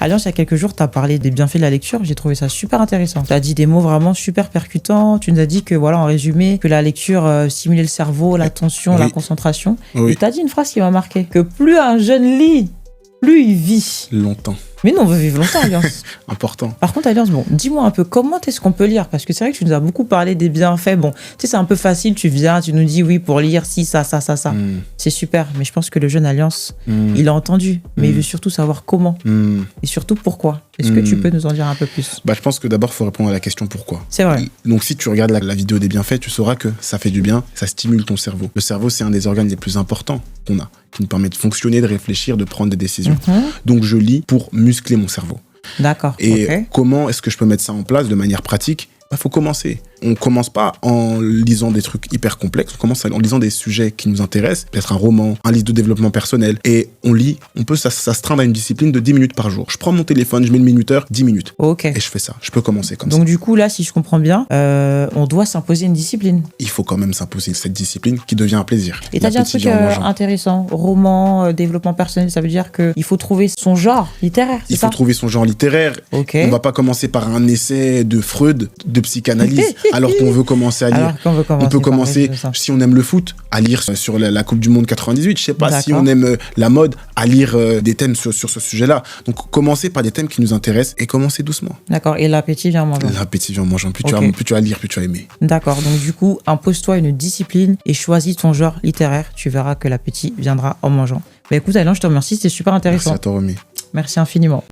Alliance, il y a quelques jours, tu as parlé des bienfaits de la lecture. J'ai trouvé ça super intéressant. Tu as dit des mots vraiment super percutants. Tu nous as dit que, voilà, en résumé, que la lecture stimulait le cerveau, l'attention, la concentration. Et tu as dit une phrase qui m'a marqué, que plus un jeune lit, plus il vit. Longtemps. Mais nous, on veut vivre longtemps, Alliance. Important. Par contre, Alliance, bon, dis-moi un peu, comment est-ce qu'on peut lire? Parce que c'est vrai que tu nous as beaucoup parlé des bienfaits. Bon, tu sais, c'est un peu facile, tu viens, tu nous dis oui, pour lire, si, ça. C'est super, mais je pense que le jeune Alliance, il a entendu, mais il veut surtout savoir comment. Et surtout pourquoi. Est-ce que tu peux nous en dire un peu plus? Je pense que d'abord, il faut répondre à la question pourquoi. C'est vrai. Donc, si tu regardes la vidéo des bienfaits, tu sauras que ça fait du bien, ça stimule ton cerveau. Le cerveau, c'est un des organes les plus importants qu'on a, qui nous permet de fonctionner, de réfléchir, de prendre des décisions. Donc, je lis pour muscler mon cerveau. D'accord. Et comment est-ce que je peux mettre ça en place de manière pratique? Faut commencer. On commence pas en lisant des trucs hyper complexes, on commence en lisant des sujets qui nous intéressent, peut-être un roman, un livre de développement personnel, et on lit, ça se traîne à une discipline de 10 minutes par jour. Je prends mon téléphone, je mets le minuteur, 10 minutes. Et je fais ça, je peux commencer comme ça. Donc du coup, là, si je comprends bien, on doit s'imposer une discipline. Il faut quand même s'imposer cette discipline qui devient un plaisir. Et t'as dit un truc intéressant, roman, développement personnel, ça veut dire qu'il faut trouver son genre littéraire, c'est ça? Il faut trouver son genre littéraire. On va pas commencer par un essai de Freud, de psychanalyse, alors qu'on veut commencer à lire. On peut commencer, si on aime le foot, à lire sur la Coupe du Monde 98. Je sais pas, si on aime la mode, à lire des thèmes sur ce sujet-là. Donc, commencer par des thèmes qui nous intéressent et commencer doucement. D'accord. Et l'appétit vient en mangeant. L'appétit vient en mangeant. Plus tu vas lire, plus tu vas aimer. D'accord. Donc, du coup, impose-toi une discipline et choisis ton genre littéraire. Tu verras que l'appétit viendra en mangeant. Écoute, Alain, je te remercie. C'était super intéressant. Merci à toi, Romy. Merci infiniment.